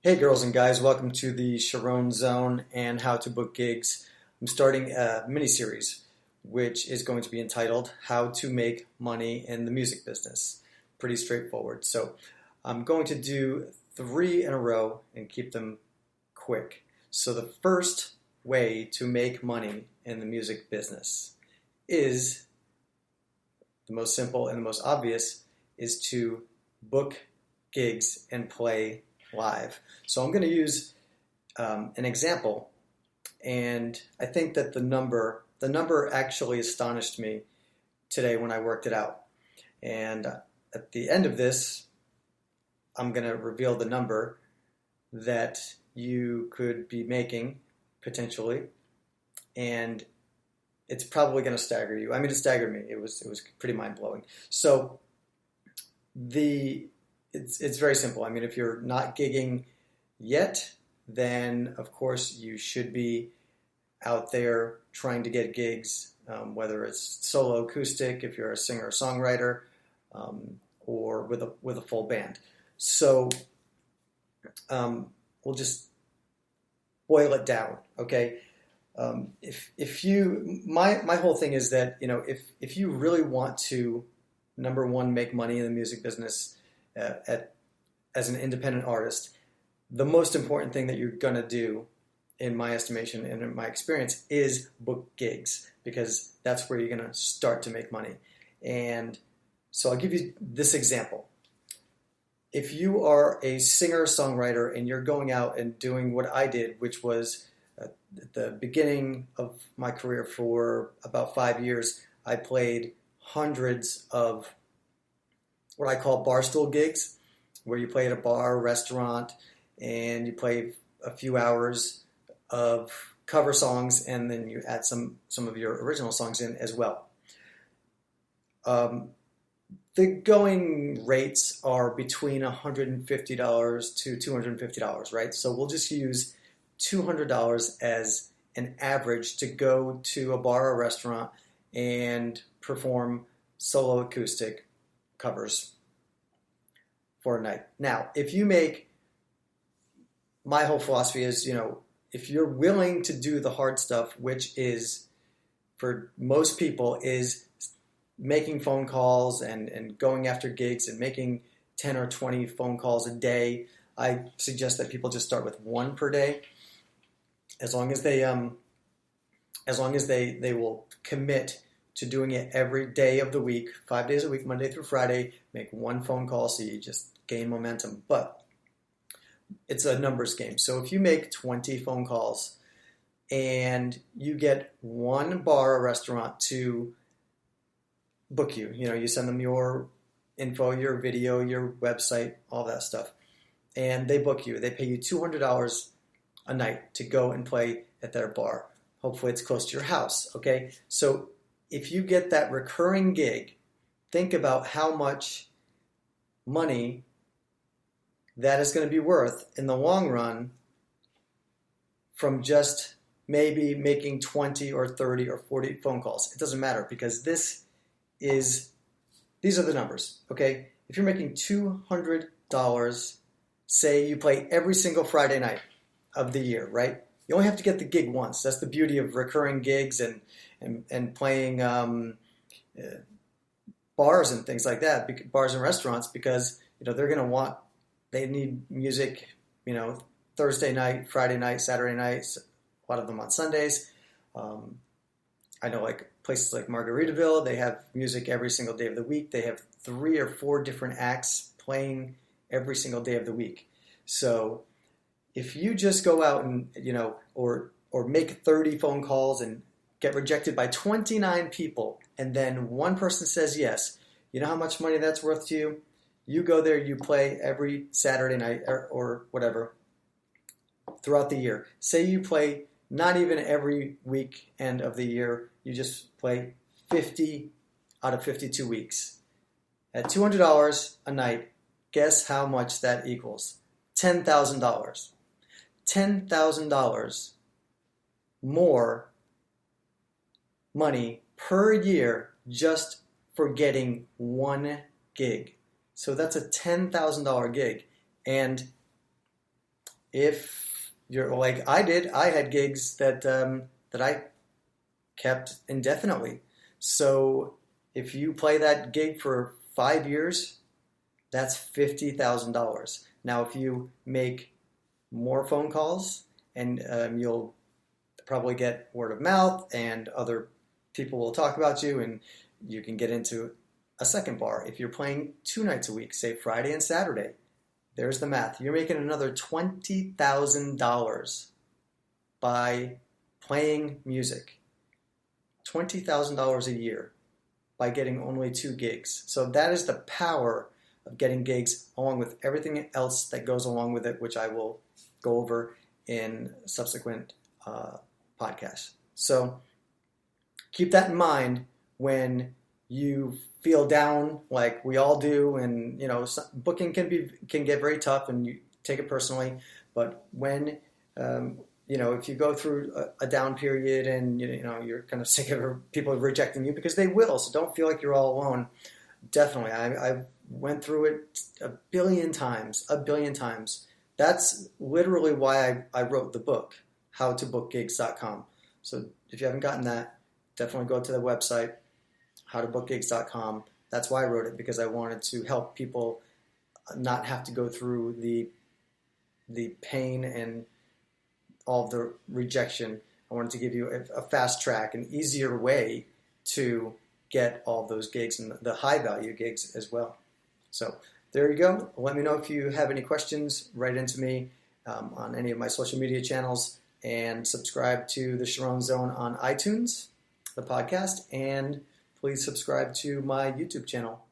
Hey girls and guys, welcome to the Charron Zone and How to Book Gigs. I'm starting a mini-series which is going to be entitled How to Make Money in the Music Business. Pretty straightforward. So I'm going to do 3 in a row and keep them quick. So the first way to make money in the music business is, the most simple and the most obvious, is to book gigs and play live. So I'm going to use an example, and I think that the number actually astonished me today when I worked it out. And at the end of this, I'm going to reveal the number that you could be making potentially, and it's probably going to stagger you. I mean, it staggered me. It was pretty mind-blowing. So it's very simple. I mean, if you're not gigging yet, then of course you should be out there trying to get gigs, whether it's solo acoustic, if you're a singer or songwriter, or with a full band. So we'll just boil it down, okay? My whole thing is that, if you really want to, number one, make money in the music business as an independent artist, the most important thing that you're going to do, in my estimation and in my experience, is book gigs, because that's where you're going to start to make money. And so I'll give you this example. If you are a singer-songwriter and you're going out and doing what I did, which was at the beginning of my career for about 5 years, I played hundreds of what I call barstool gigs, where you play at a bar, restaurant, and you play a few hours of cover songs, and then you add some of your original songs in as well. The going rates are between $150 to $250, right? So we'll just use $200 as an average to go to a bar or restaurant and perform solo acoustic covers for a night. Now, if you make, my whole philosophy is, if you're willing to do the hard stuff, which is, for most people, is making phone calls and going after gigs and making 10 or 20 phone calls a day, I suggest that people just start with 1 per day. As long as they will commit to doing it every day of the week, 5 days a week, Monday through Friday, make 1 phone call, so you just gain momentum. But it's a numbers game. So if you make 20 phone calls and you get 1 bar or restaurant to book you, you send them your info, your video, your website, all that stuff, and they book you. They pay you $200 a night to go and play at their bar. Hopefully it's close to your house, okay? So if you get that recurring gig, think about how much money that is going to be worth in the long run from just maybe making 20 or 30 or 40 phone calls. It doesn't matter, because these are the numbers, okay? If you're making $200, say you play every single Friday night of the year, right? You only have to get the gig once. That's the beauty of recurring gigs and playing bars and things like that, bars and restaurants, because they need music, Thursday night, Friday night, Saturday nights, a lot of them on Sundays. I know, like places like Margaritaville, they have music every single day of the week. They have 3 or 4 different acts playing every single day of the week. So if you just go out and, or make 30 phone calls and get rejected by 29 people, and then 1 person says yes, you know how much money that's worth to you? You go there, you play every Saturday night or whatever throughout the year. Say you play not even every weekend of the year, you just play 50 out of 52 weeks. At $200 a night, guess how much that equals? $10,000. $10,000 more money per year just for getting 1 gig. So that's a $10,000 gig. And if you're like I did, I had gigs that I kept indefinitely. So if you play that gig for 5 years, that's $50,000. Now, if you make more phone calls, and you'll probably get word of mouth, and other people will talk about you, and you can get into a second bar. If you're playing 2 nights a week, say Friday and Saturday, there's the math. You're making another $20,000 by playing music. $20,000 a year by getting only 2 gigs. So that is the power of getting gigs, along with everything else that goes along with it, which I will go over in subsequent podcasts. So keep that in mind when you feel down, like we all do, and booking can get very tough, and you take it personally. But when if you go through a down period, and you're kind of sick of people rejecting you, because they will, so don't feel like you're all alone. Definitely, I went through it a billion times. That's literally why I wrote the book, howtobookgigs.com. So if you haven't gotten that, definitely go to the website, howtobookgigs.com. That's why I wrote it, because I wanted to help people not have to go through the pain and all of the rejection. I wanted to give you a fast track, an easier way to get all of those gigs, and the high value gigs as well. So there you go. Let me know if you have any questions. Write into me on any of my social media channels, and subscribe to the Charron Zone on iTunes, the podcast, and please subscribe to my YouTube channel.